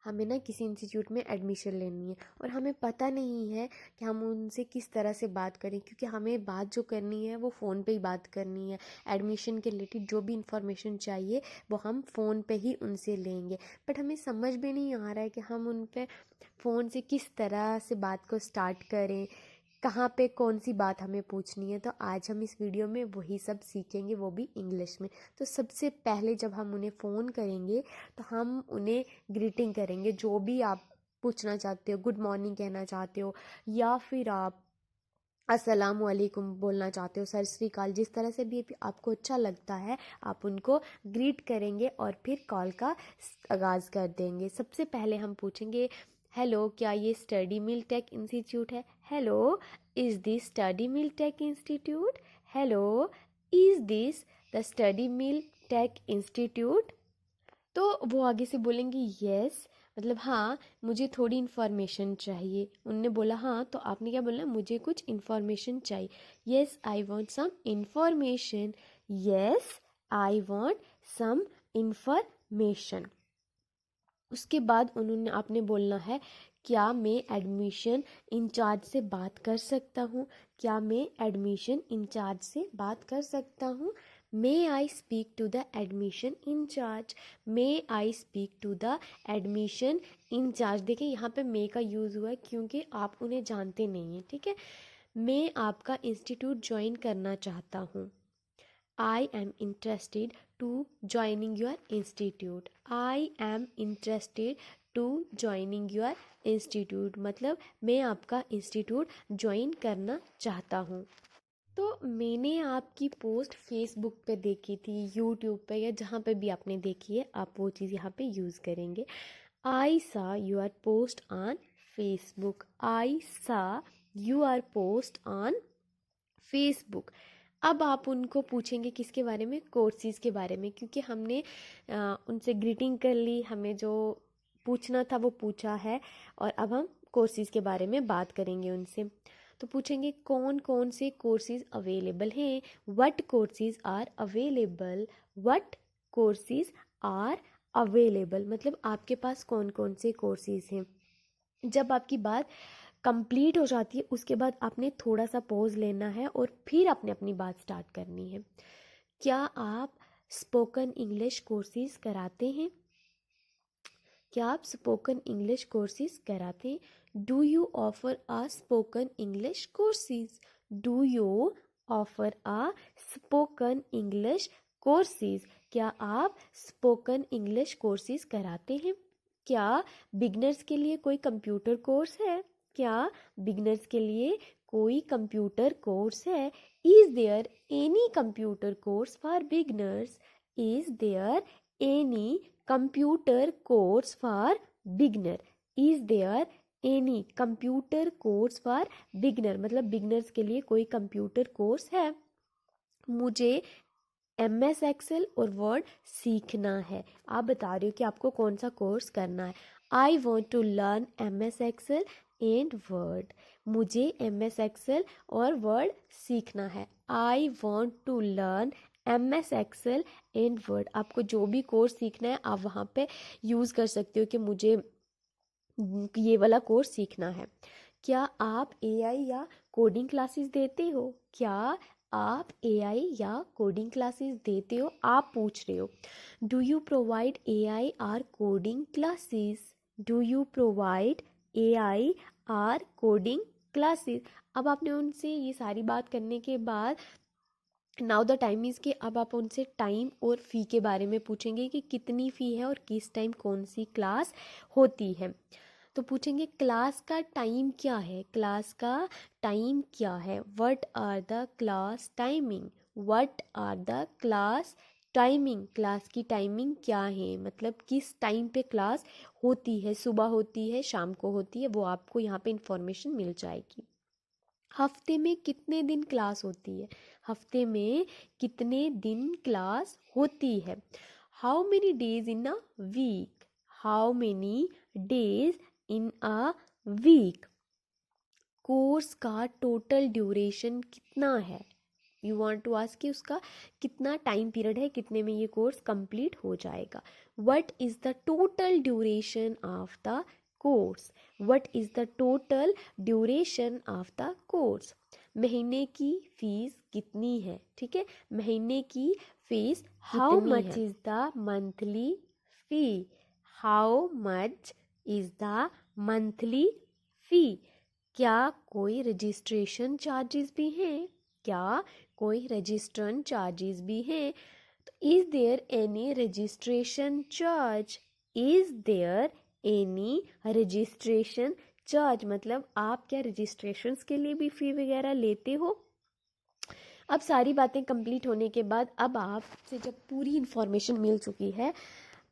हमें ना किसी इंस्टीट्यूट में एडमिशन लेनी है और हमें पता नहीं है कि हम उनसे किस तरह से बात करें, क्योंकि हमें बात जो करनी है वो फ़ोन पे ही बात करनी है। एडमिशन के रिलेटेड जो भी इंफॉर्मेशन चाहिए वो हम फ़ोन पे ही उनसे लेंगे, बट हमें समझ में नहीं आ रहा है कि हम उन पे फ़ोन से किस तरह से बात को स्टार्ट करें, कहाँ पे कौन सी बात हमें पूछनी है। तो आज हम इस वीडियो में वही सब सीखेंगे, वो भी इंग्लिश में। तो सबसे पहले जब हम उन्हें फ़ोन करेंगे तो हम उन्हें ग्रीटिंग करेंगे, जो भी आप पूछना चाहते हो, गुड मॉर्निंग कहना चाहते हो या फिर आप अस्सलामु अलैकुम बोलना चाहते हो, सत श्री अकाल, जिस तरह से भी आपको अच्छा लगता है आप उनको ग्रीट करेंगे और फिर कॉल का आगाज़ कर देंगे। सबसे पहले हम पूछेंगे, हेलो, क्या ये स्टडी मिल टेक इंस्टीट्यूट है? Hello, is this Study Mill Tech Institute? Hello, is this the Study Mill Tech Institute? तो वो आगे से बोलेंगे यस, मतलब हाँ मुझे थोड़ी इन्फॉर्मेशन चाहिए। उनने बोला हाँ, तो आपने क्या बोलना, मुझे कुछ इन्फॉर्मेशन चाहिए। Yes I want some information, yes I want some information. उसके बाद उन्होंने आपने बोलना है, क्या मैं एडमिशन इंचार्ज से बात कर सकता हूँ? क्या मैं एडमिशन इंचार्ज से बात कर सकता हूँ? May I speak to the admission incharge, may I speak to the admission incharge. देखिए यहाँ पे मे का यूज़ हुआ है क्योंकि आप उन्हें जानते नहीं हैं, ठीक है। मैं आपका इंस्टीट्यूट ज्वाइन करना चाहता हूँ। I am interested to joining your institute. I am interested to joining your institute, मतलब मैं आपका इंस्टीट्यूट ज्वाइन करना चाहता हूँ। तो मैंने आपकी पोस्ट फेसबुक पे देखी थी, यूट्यूब पे या जहाँ पे भी आपने देखी है, आप वो चीज़ यहाँ पे यूज़ करेंगे। I saw your post on Facebook. I saw your post on Facebook. अब आप उनको पूछेंगे किसके बारे में? कोर्सेज़ के बारे में, क्योंकि हमने उनसे ग्रीटिंग कर ली, हमें जो पूछना था वो पूछा है और अब हम कोर्सेज़ के बारे में बात करेंगे उनसे। तो पूछेंगे कौन कौन से कोर्सेज़ अवेलेबल हैं, what courses are available, what courses are available, मतलब आपके पास कौन कौन से कोर्सेज़ हैं। जब आपकी बात कंप्लीट हो जाती है उसके बाद आपने थोड़ा सा पॉज लेना है और फिर आपने अपनी बात स्टार्ट करनी है। क्या आप स्पोकन इंग्लिश कोर्सेज कराते हैं? क्या आप स्पोकन इंग्लिश कोर्सेज कराते हैं? Do you offer a spoken English courses? Do you offer a spoken English courses? क्या आप स्पोकन इंग्लिश कोर्सेज कराते हैं? क्या बिगनर्स के लिए कोई कंप्यूटर कोर्स है? क्या बिगनर्स के लिए कोई कंप्यूटर कोर्स है? Is there any computer course for beginners? Is there any computer course for beginner? Is there any computer course for beginner, मतलब बिगनर्स के लिए कोई कंप्यूटर कोर्स है? मुझे MS एक्सेल और वर्ड सीखना है। आप बता रहे हो कि आपको कौन सा कोर्स करना है। I want to learn MS Excel and Word. मुझे MS एक्सेल और वर्ड सीखना है। I want to learn MS Excel and Word. आपको जो भी कोर्स सीखना है आप वहाँ पे यूज़ कर सकते हो कि मुझे ये वाला कोर्स सीखना है। क्या आप AI या कोडिंग क्लासेस देते हो? क्या आप AI या कोडिंग क्लासेस देते हो? आप पूछ रहे हो। Do you provide AI or coding classes? Do you provide AI or coding classes? अब आपने उनसे ये सारी बात करने के बाद नाउ द टाइम इज़ कि अब आप उनसे टाइम और फ़ी के बारे में पूछेंगे कि कितनी फ़ी है और किस टाइम कौन सी क्लास होती है। तो पूछेंगे क्लास का टाइम क्या है? क्लास का टाइम क्या है? What are the class timing? What are the class timing? Class की टाइमिंग क्या है, मतलब किस टाइम पे क्लास होती है, सुबह होती है, शाम को होती है, वो आपको यहाँ पे इंफॉर्मेशन मिल जाएगी। हफ्ते में कितने दिन क्लास होती है? हफ्ते में कितने दिन क्लास होती है? How many days in a week? How many days in a week? Course का टोटल ड्यूरेशन कितना है? यू वांट टू आस्क कि उसका कितना टाइम पीरियड है, कितने में ये कोर्स कंप्लीट हो जाएगा. What is the total duration of the course. What is the total duration of the course. महीने की फीस कितनी है. ठीक है, महीने की fees how much is the monthly fee. How much is the monthly fee. क्या कोई रजिस्ट्रेशन चार्जेस भी हैं. क्या कोई रजिस्ट्रेशन चार्जेस भी हैं. तो is there any registration charge. Is there any registration charge मतलब आप क्या रजिस्ट्रेशंस के लिए भी फ़ी वगैरह लेते हो. अब सारी बातें कंप्लीट होने के बाद अब आपसे जब पूरी इन्फॉर्मेशन मिल चुकी है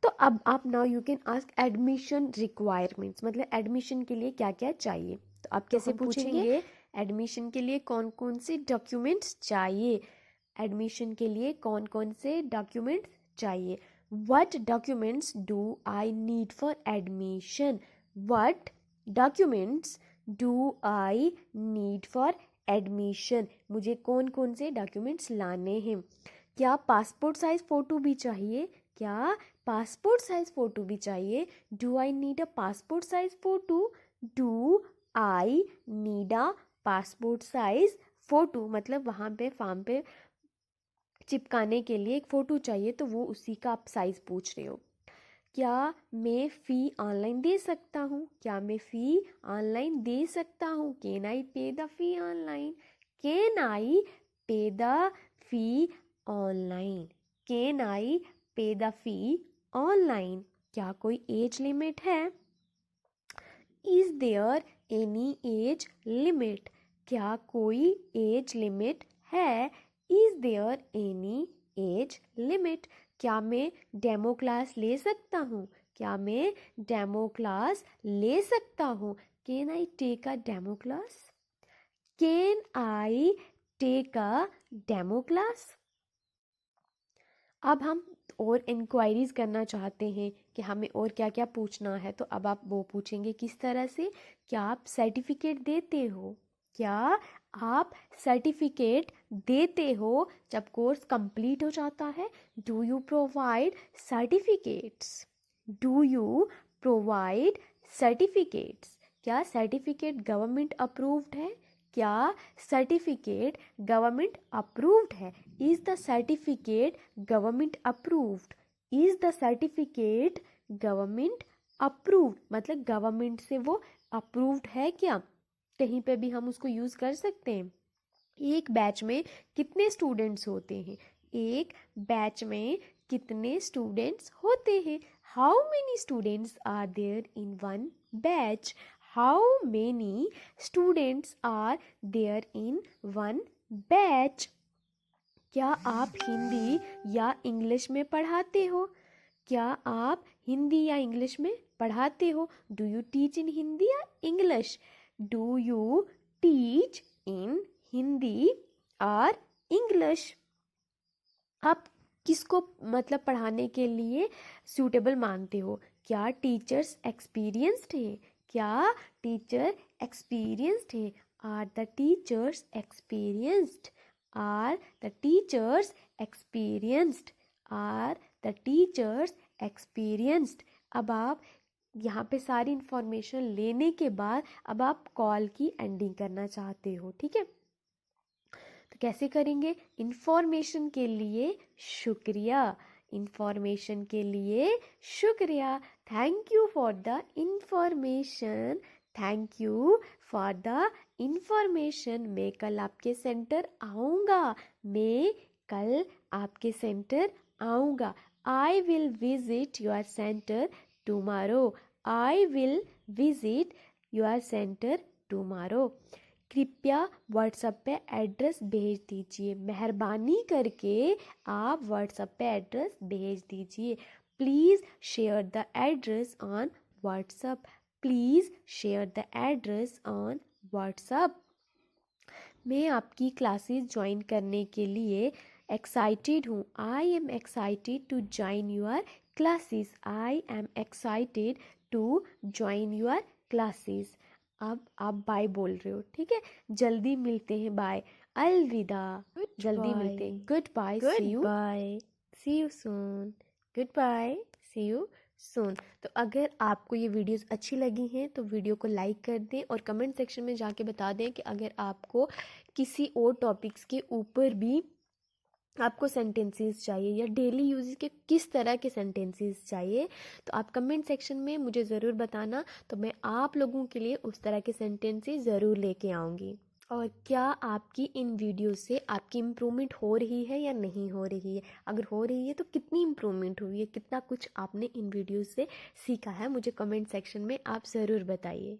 तो अब आप now you can ask admission requirements. मतलब एडमिशन के लिए क्या क्या चाहिए. तो आप कैसे पूछेंगे एडमिशन के लिए कौन कौन से डॉक्यूमेंट्स चाहिए. एडमिशन के लिए कौन कौन से डॉक्यूमेंट्स चाहिए. What documents do I need for admission. What documents do I need for admission. मुझे कौन कौन से डॉक्यूमेंट्स लाने हैं. क्या पासपोर्ट साइज फ़ोटो भी चाहिए. क्या पासपोर्ट साइज फ़ोटो भी चाहिए. Do I need a passport size photo. Do I need a passport size photo मतलब वहाँ पे फॉर्म पे चिपकाने के लिए एक फ़ोटो चाहिए तो वो उसी का आप साइज़ पूछ रहे हो. क्या मैं फ़ी ऑनलाइन दे सकता हूँ. क्या मैं फ़ी ऑनलाइन दे सकता हूँ. Can I pay the fee online. Can I pay the fee online. Can I pay the fee online. क्या कोई एज लिमिट है. Is there any age limit. क्या कोई एज लिमिट है. Is there any age limit. क्या मैं demo class ले सकता हूँ. क्या मैं डेमो क्लास ले सकता हूँ. Can I take a demo class. Can I take a demo class. अब हम और इंक्वायरीज करना चाहते हैं कि हमें और क्या क्या पूछना है तो अब आप वो पूछेंगे किस तरह से. क्या आप सर्टिफिकेट देते हो. क्या आप सर्टिफिकेट देते हो जब कोर्स कंप्लीट हो जाता है. Do you provide certificates. Do you provide certificates. क्या सर्टिफिकेट गवर्नमेंट अप्रूव्ड है. क्या सर्टिफिकेट गवर्नमेंट अप्रूव्ड है. Is the certificate government approved. Is the certificate government approved मतलब गवर्नमेंट से वो अप्रूव्ड है क्या. कहीं पे भी हम उसको यूज़ कर सकते हैं. एक बैच में कितने स्टूडेंट्स होते हैं. एक बैच में कितने स्टूडेंट्स होते हैं. How many students are there in one batch. How many students are there in one batch. क्या आप हिंदी या इंग्लिश में पढ़ाते हो. क्या आप हिंदी या इंग्लिश में पढ़ाते हो. Do you teach in Hindi या English. Do you teach in Hindi और इंग्लिश. आप किसको मतलब पढ़ाने के लिए सूटेबल मानते हो. क्या टीचर्स एक्सपीरियंस्ड हैं. क्या टीचर एक्सपीरियंस्ड हैं. Are the teachers experienced. Are the teachers experienced. Are the teachers experienced. अब आप यहाँ पे सारी इंफॉर्मेशन लेने के बाद अब आप कॉल की एंडिंग करना चाहते हो. ठीक है, तो कैसे करेंगे. इंफॉर्मेशन के लिए शुक्रिया. इंफॉर्मेशन के लिए शुक्रिया. Thank you for the information. Thank you for the information. मैं कल आपके सेंटर आऊँगा. मैं कल आपके सेंटर आऊँगा. I will visit your centre tomorrow. I will visit your centre tomorrow. कृपया व्हाट्सएप पे एड्रेस भेज दीजिए. मेहरबानी करके आप व्हाट्सएप पे एड्रेस भेज दीजिए. Please share the address on WhatsApp. Please share the address on WhatsApp. मैं आपकी क्लासेस ज्वाइन करने के लिए एक्साइटेड हूँ. I am excited to join your classes. I am excited to join your classes. अब आप बाय बोल रहे हो. ठीक है, जल्दी मिलते हैं. बाय. अलविदा। जल्दी मिलते हैं। Goodbye, see you, Goodbye. See you soon. Goodbye, see you soon. तो अगर आपको ये वीडियोस अच्छी लगी हैं तो वीडियो को लाइक कर दें और कमेंट सेक्शन में जाके बता दें कि अगर आपको किसी और टॉपिक्स के ऊपर भी आपको सेंटेंसेस चाहिए या डेली यूज के किस तरह के सेंटेंसेस चाहिए, तो आप कमेंट सेक्शन में मुझे ज़रूर बताना, तो मैं आप लोगों के लिए उस तरह के सेंटेंसेस ज़रूर लेके आऊँगी। और क्या आपकी इन वीडियो से आपकी इम्प्रूवमेंट हो रही है या नहीं हो रही है? अगर हो रही है तो कितनी इम्प्रूवमेंट हुई है, कितना कुछ आपने इन वीडियोस से सीखा है, मुझे कमेंट सेक्शन में आप ज़रूर बताइए।